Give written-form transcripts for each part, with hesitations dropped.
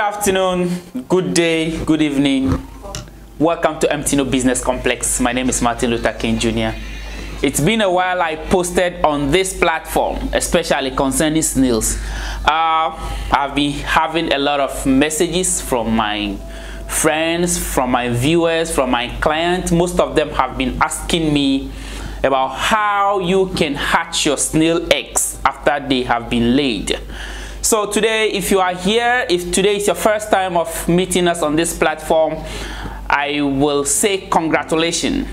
afternoon, good day, good evening. Welcome to MTNO Business Complex. My name is Martin Luther King Jr. It's been a while I posted on this platform, especially concerning snails. I've been having a lot of messages from my friends, from my viewers, from my clients. Most of them have been asking me about how you can hatch your snail eggs after they have been laid. So today, if you are here, if today is your first time of meeting us on this platform, I will say congratulations.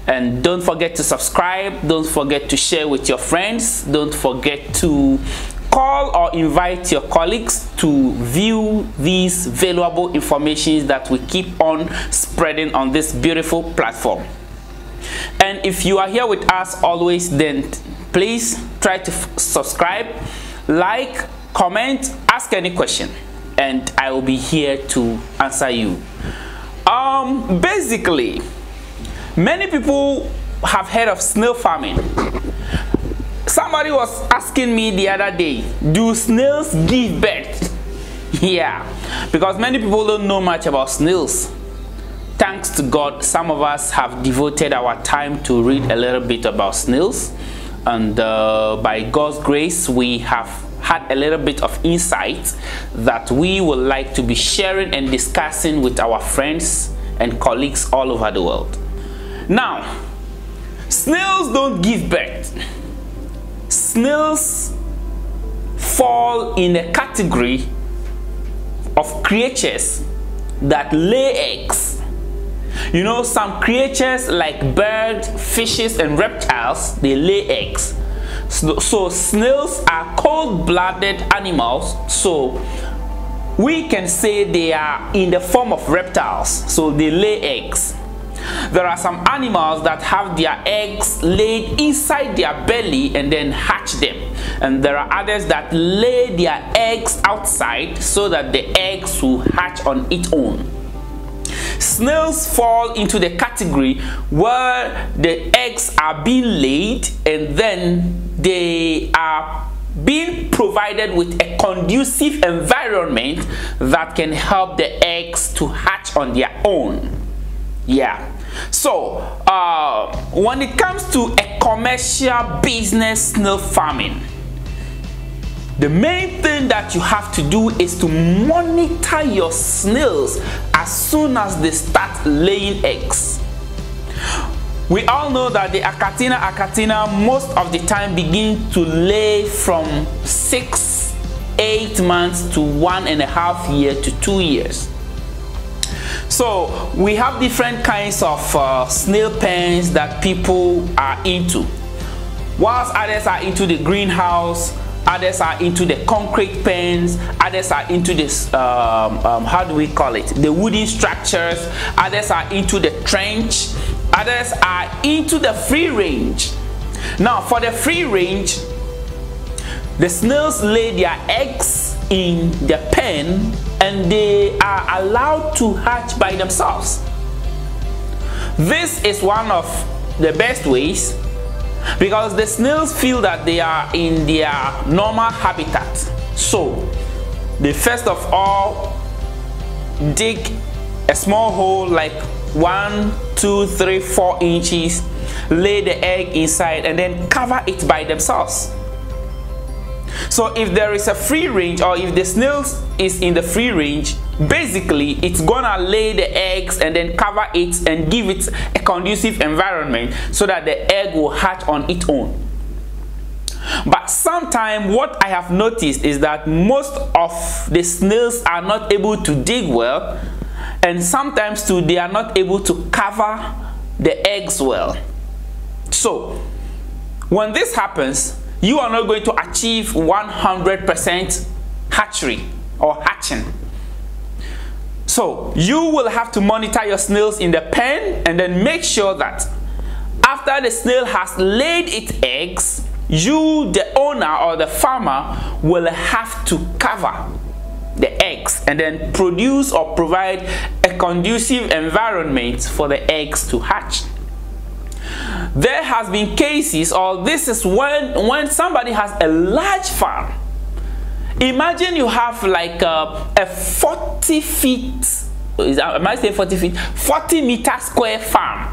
And don't forget to subscribe, don't forget to share with your friends, don't forget to call or invite your colleagues to view these valuable information that we keep on spreading on this beautiful platform. And if you are here with us always, then please try to subscribe, like, comment, ask any question, and I will be here to answer you. Basically, many people have heard of snail farming. Somebody was asking me the other day, do snails give birth? Yeah, because many people don't know much about snails. Thanks to God, some of us have devoted our time to read a little bit about snails, and by God's grace, we have had a little bit of insight that we would like to be sharing and discussing with our friends and colleagues all over the world. Now, snails don't give birth. Snails fall in a category of creatures that lay eggs. You know, some creatures like birds, fishes, and reptiles, they lay eggs. So snails are cold-blooded animals, so we can say they are in the form of reptiles, so they lay eggs. There are some animals that have their eggs laid inside their belly and then hatch them, and there are others that lay their eggs outside so that the eggs will hatch on its own. Snails fall into the category where the eggs are being laid and then they are being provided with a conducive environment that can help the eggs to hatch on their own. Yeah. So when it comes to a commercial business snail farming, the main thing that you have to do is to monitor your snails as soon as they start laying eggs. We all know that the Achatina most of the time begin to lay from 6-8 months to 1.5 years to 2 years. So we have different kinds of snail pens that people are into. Whilst others are into the greenhouse, others are into the concrete pens, others are into this how do we call it, the wooden structures, others are into the trench, others are into the free range. Now for the free range, the snails lay their eggs in the pen and they are allowed to hatch by themselves. This is one of the best ways, because the snails feel that they are in their normal habitat. So they first of all dig a small hole like 1, 2, 3, 4 inches, lay the egg inside and then cover it by themselves. So if there is a free range, or if the snails is in the free range, basically it's gonna lay the eggs and then cover it and give it a conducive environment so that the egg will hatch on its own. But sometimes what I have noticed is that most of the snails are not able to dig well, and sometimes too they are not able to cover the eggs well. So when this happens, you are not going to achieve 100% hatchery or hatching. So you will have to monitor your snails in the pen and then make sure that after the snail has laid its eggs, you, the owner or the farmer, will have to cover the eggs and then produce or provide a conducive environment for the eggs to hatch. There has been cases, or this is when somebody has a large farm Imagine you have like a 40 feet, am I saying 40 feet? 40 meter square farm.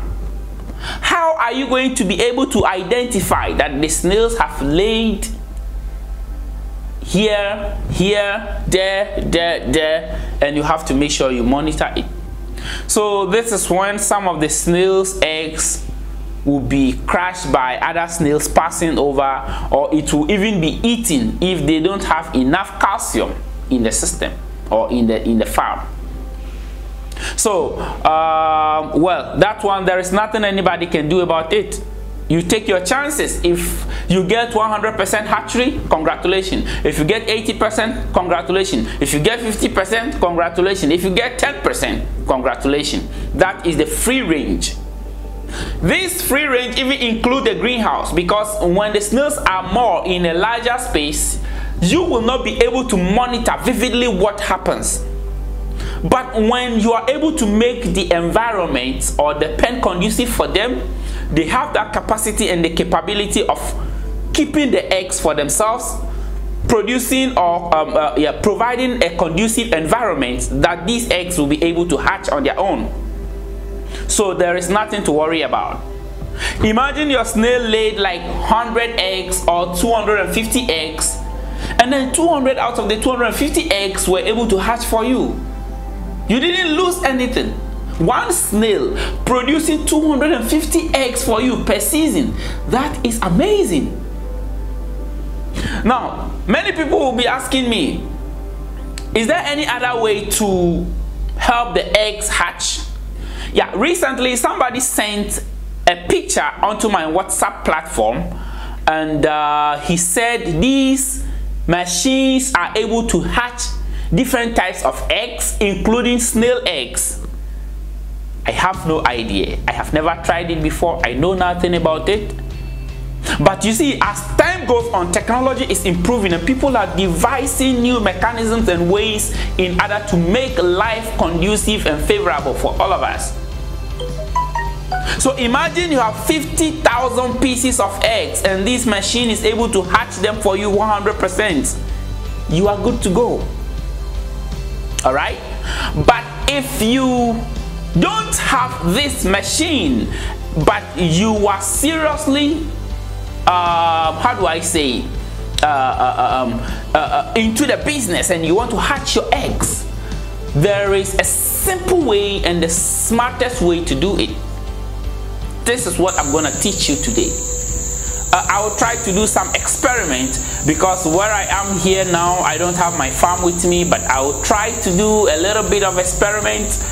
How are you going to be able to identify that the snails have laid here, here, there, and you have to make sure you monitor it? So this is when some of the snails' eggs will be crushed by other snails passing over, or it will even be eaten if they don't have enough calcium in the system or in the farm. So well, that one, there is nothing anybody can do about it. You take your chances. If you get 100% hatchery, congratulations. If you get 80%, congratulations. If you get 50%, congratulations. If you get 10%, congratulations. That is the free range. This free range even include the greenhouse, because when the snails are more in a larger space, you will not be able to monitor vividly what happens. But when you are able to make the environment or the pen conducive for them, they have that capacity and the capability of keeping the eggs for themselves, producing or providing a conducive environment that these eggs will be able to hatch on their own. So there is nothing to worry about. Imagine your snail laid like 100 eggs or 250 eggs, and then 200 out of the 250 eggs were able to hatch for you. You didn't lose anything. One snail producing 250 eggs for you per season. That is amazing. Now, many people will be asking me, is there any other way to help the eggs hatch? Yeah, recently somebody sent a picture onto my WhatsApp platform, and he said these machines are able to hatch different types of eggs, including snail eggs. I have no idea. I have never tried it before. I know nothing about it. But you see, as time goes on, technology is improving and people are devising new mechanisms and ways in order to make life conducive and favorable for all of us. So imagine you have 50,000 pieces of eggs and this machine is able to hatch them for you 100%. You are good to go. Alright? But if you don't have this machine, but you are seriously how do I say into the business and you want to hatch your eggs, there is a simple way and the smartest way to do it. This is what I'm going to teach you today. I will try to do some experiment, because where I am here now, I don't have my farm with me, but I will try to do a little bit of experiment.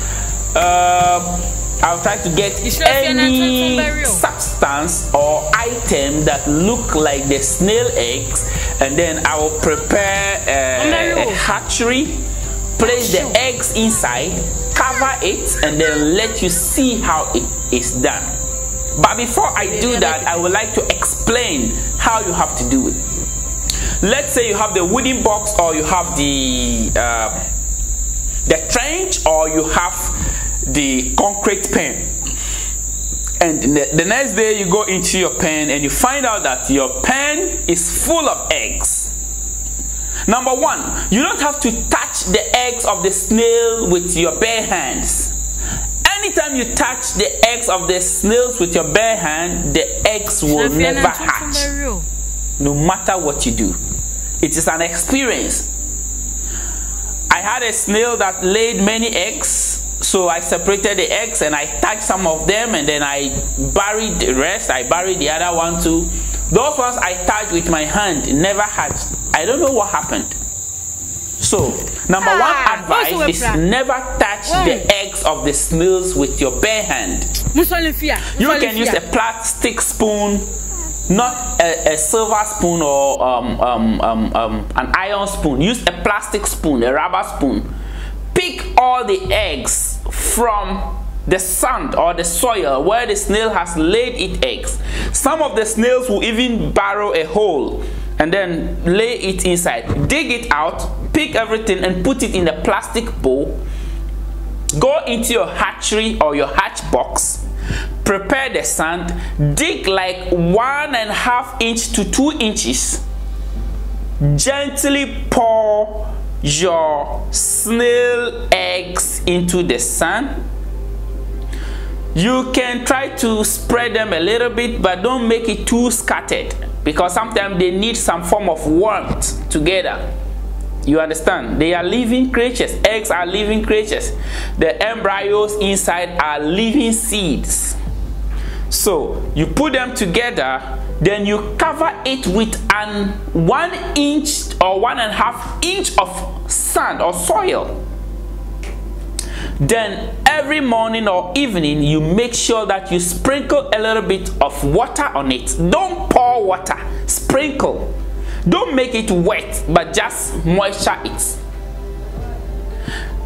I'll try to get any substance or item that look like the snail eggs, and then I will prepare a hatchery, place the eggs inside, cover it, and then let you see how it is done. But before I do that, I would like to explain how you have to do it. Let's say you have the wooden box, or you have the trench, or you have the concrete pen, and the next day you go into your pen and you find out that your pen is full of eggs. Number one, you don't have to touch the eggs of the snail with your bare hands. Anytime you touch the eggs of the snails with your bare hand, the eggs will never hatch, no matter what you do. It is an experience. I had a snail that laid many eggs, so I separated the eggs and I touched some of them, and then I buried the rest. I buried the other one too. Those ones I touched with my hand never hatched. I don't know what happened. So, number one advice is never touch the eggs of the snails with your bare hand. You can use a plastic spoon, not a silver spoon or an iron spoon. Use a plastic spoon, a rubber spoon. Pick all the eggs from the sand or the soil where the snail has laid its eggs. Some of the snails will even burrow a hole and then lay it inside. Dig it out, pick everything and put it in a plastic bowl. Go into your hatchery or your hatch box. Prepare the sand. Dig like 1.5 inches to 2 inches. Gently pour your snail eggs into the sun. You can try to spread them a little bit, but don't make it too scattered, because sometimes they need some form of warmth together. You understand? They are living creatures. Eggs are living creatures. The embryos inside are living seeds. So you put them together, then you cover it with an 1 inch or 1.5 inch of sand or soil. Then every morning or evening, you make sure that you sprinkle a little bit of water on it. Don't pour water, sprinkle. Don't make it wet, but just moisture it.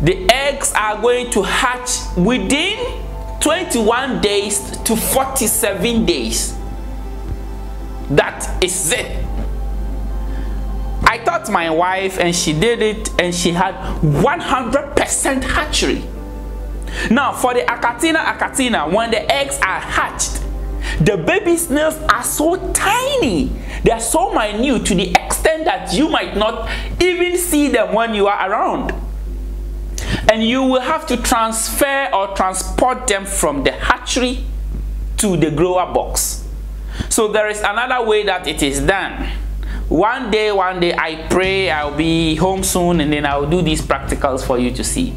The eggs are going to hatch within 21 days to 47 days. That is it. I taught my wife and she did it, and she had 100% hatchery. Now for the achatina, when the eggs are hatched, the baby snails are so tiny. They are so minute to the extent that you might not even see them when you are around. And you will have to transfer or transport them from the hatchery to the grower box. So there is another way that it is done. One day I pray I'll be home soon, and then I'll do these practicals for you to see.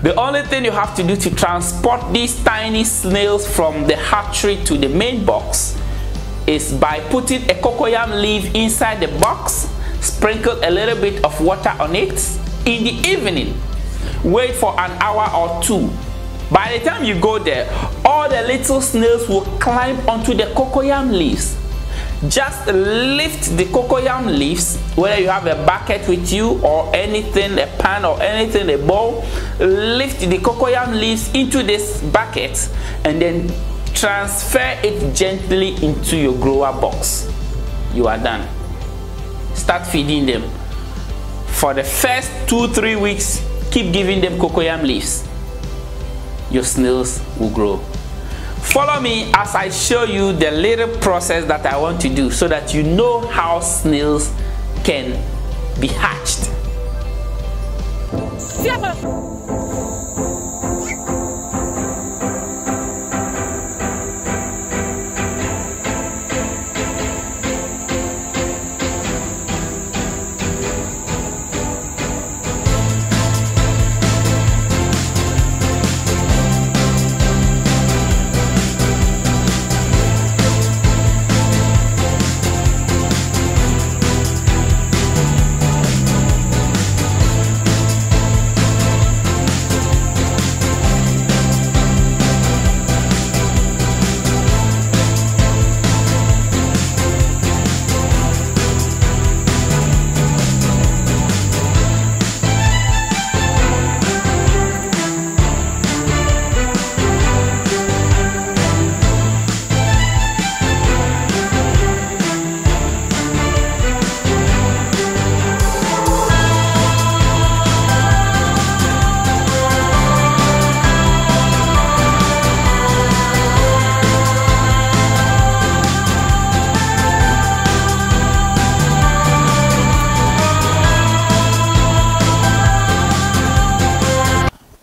The only thing you have to do to transport these tiny snails from the hatchery to the main box is by putting a cocoyam leaf inside the box, sprinkle a little bit of water on it in the evening, wait for an hour or two. By the time you go there, all the little snails will climb onto the cocoyam leaves. Just lift the cocoyam leaves, whether you have a bucket with you or anything, a pan or anything, a bowl, lift the cocoyam leaves into this bucket and then transfer it gently into your grower box. You are done. Start feeding them. For the first 2-3 weeks, keep giving them cocoyam leaves. Your snails will grow. Follow me as I show you the little process that I want to do so that you know how snails can be hatched.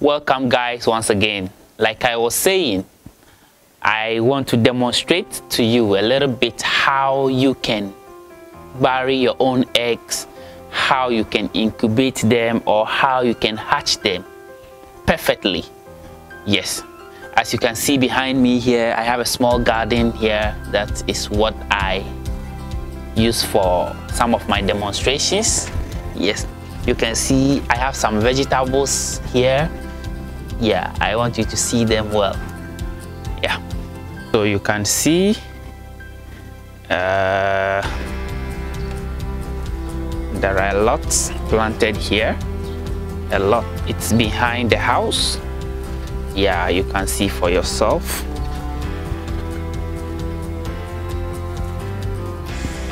Welcome guys, once again. Like I was saying, I want to demonstrate to you a little bit how you can bury your own eggs, how you can incubate them, or how you can hatch them perfectly. Yes, as you can see behind me here, I have a small garden here. That is what I use for some of my demonstrations. Yes, you can see I have some vegetables here. Yeah, I want you to see them well. Yeah, so you can see there are a lot planted here, a lot. It's behind the house. Yeah, you can see for yourself.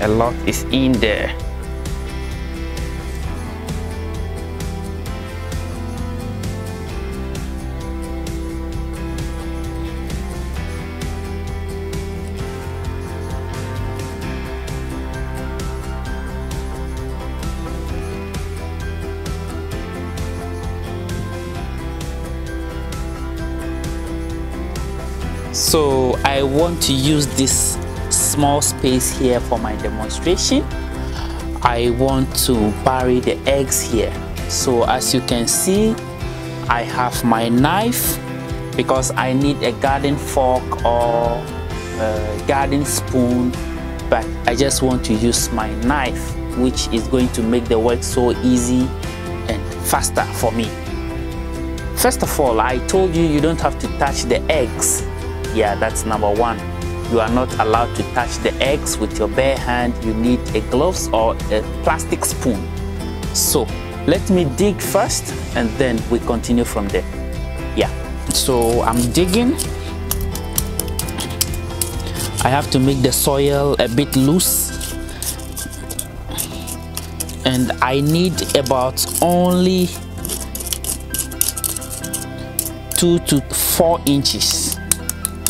A lot is in there. So I want to use this small space here for my demonstration. I want to bury the eggs here. So as you can see, I have my knife because I need a garden fork or a garden spoon, but I just want to use my knife, which is going to make the work so easy and faster for me. First of all, I told you you don't have to touch the eggs. Yeah, that's number one. You are not allowed to touch the eggs with your bare hand. You need a gloves or a plastic spoon. So let me dig first and then we continue from there. Yeah, so I'm digging. I have to make the soil a bit loose, and I need about only 2 to 4 inches.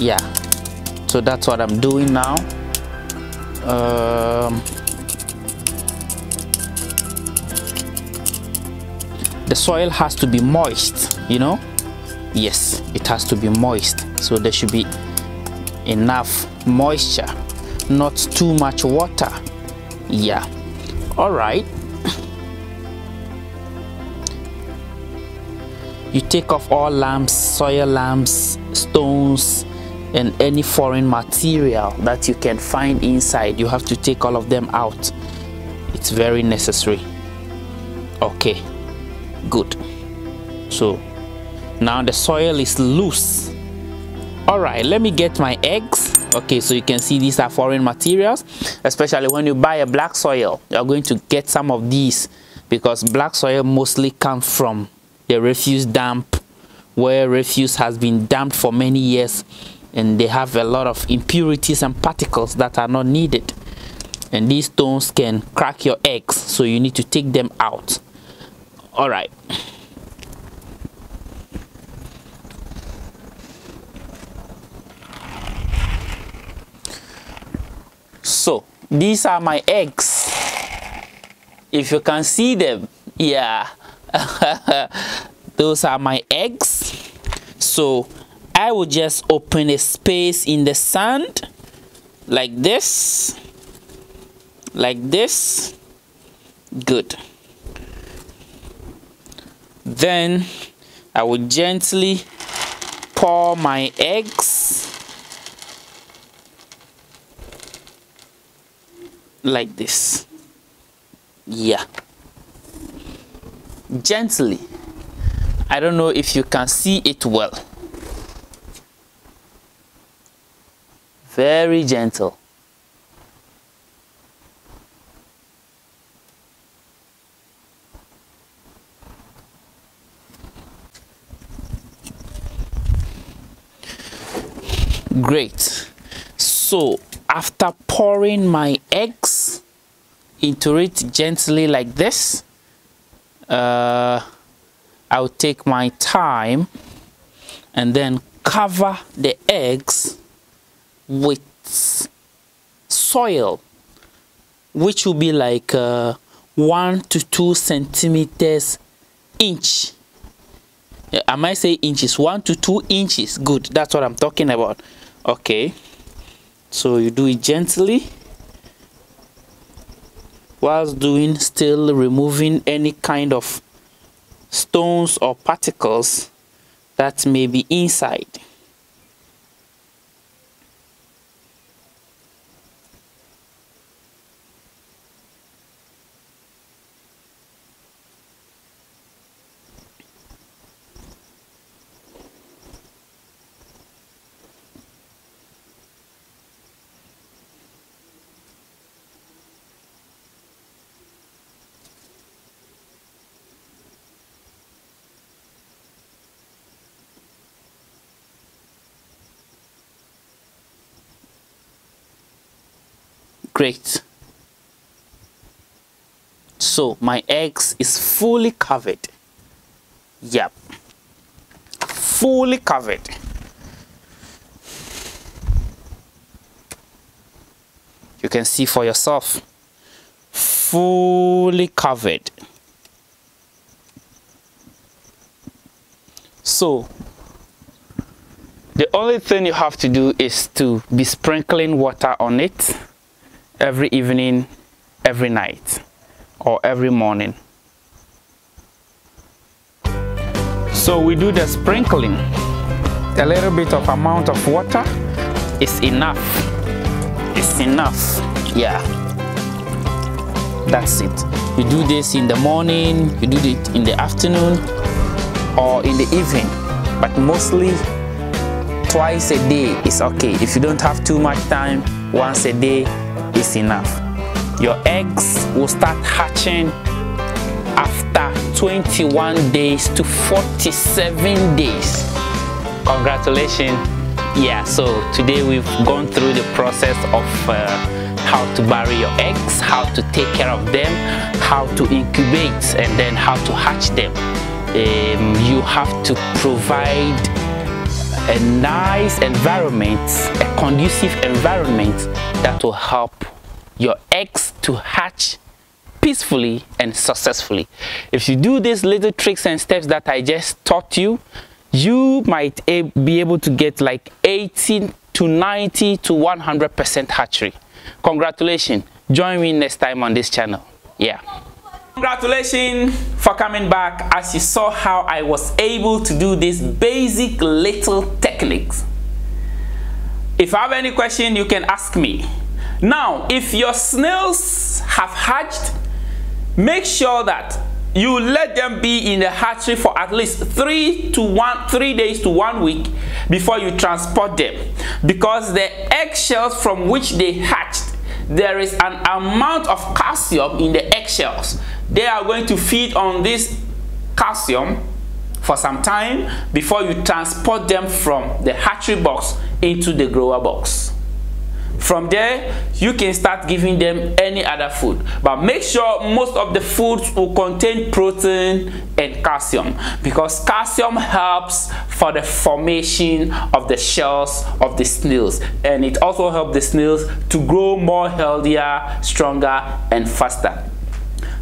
Yeah, so that's what I'm doing now. The soil has to be moist, you know. Yes, it has to be moist, so there should be enough moisture, not too much water. Yeah, all right. You take off all lumps, soil lumps, stones, and any foreign material that you can find inside. You have to take all of them out. It's very necessary. Okay, good. So now the soil is loose. All right, let me get my eggs. Okay, so you can see these are foreign materials, especially when you buy a black soil. You're going to get some of these because black soil mostly comes from the refuse dump, where refuse has been dumped for many years, and they have a lot of impurities and particles that are not needed, and these stones can crack your eggs, so you need to take them out. All right, so these are my eggs, if you can see them. Yeah. Those are my eggs. So I will just open a space in the sand like this, good. Then I will gently pour my eggs like this. Yeah, gently. I don't know if you can see it well. Very gentle. Great. So after pouring my eggs into it gently like this, I will take my time and then cover the eggs with soil, which will be like 1 to 2 centimeters inch. I might say inches, 1 to 2 inches. Good, that's what I'm talking about. Okay, so you do it gently, whilst doing, still removing any kind of stones or particles that may be inside. Great. So my eggs is fully covered. Yep, fully covered. You can see for yourself, fully covered. So The only thing you have to do is to be sprinkling water on it every evening, every night, or every morning. So we do the sprinkling. A little bit of amount of water is enough. It's enough. Yeah. That's it. You do this in the morning, you do it in the afternoon, or in the evening. But mostly twice a day is okay. If you don't have too much time, once a day is enough. Your eggs will start hatching after 21 days to 47 days. Congratulations. Yeah, so today we've gone through the process of how to bury your eggs, how to take care of them, how to incubate, and then how to hatch them. You have to provide a nice environment, a conducive environment that will help your eggs to hatch peacefully and successfully. If you do these little tricks and steps that I just taught you, you might be able to get like 80 to 90 to 100% hatchery. Congratulations. Join me next time on this channel. Yeah. Congratulations for coming back. As you saw how I was able to do these basic little techniques. If you have any question, you can ask me. Now, if your snails have hatched, make sure that you let them be in the hatchery for at least 3 days to 1 week before you transport them, because the eggshells from which they hatched, there is an amount of calcium in the eggshells. They are going to feed on this calcium for some time before you transport them from the hatchery box into the grower box. From there, you can start giving them any other food, but make sure most of the foods will contain protein and calcium, because calcium helps for the formation of the shells of the snails, and it also helps the snails to grow more healthier, stronger, and faster.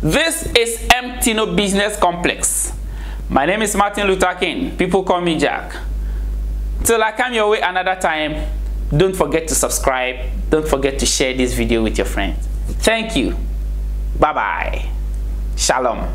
This is MTino Business Complex. My name is Martin Luther King. People call me Jack. Till I come your way another time, don't forget to subscribe. Don't forget to share this video with your friends. Thank you. Bye-bye. Shalom.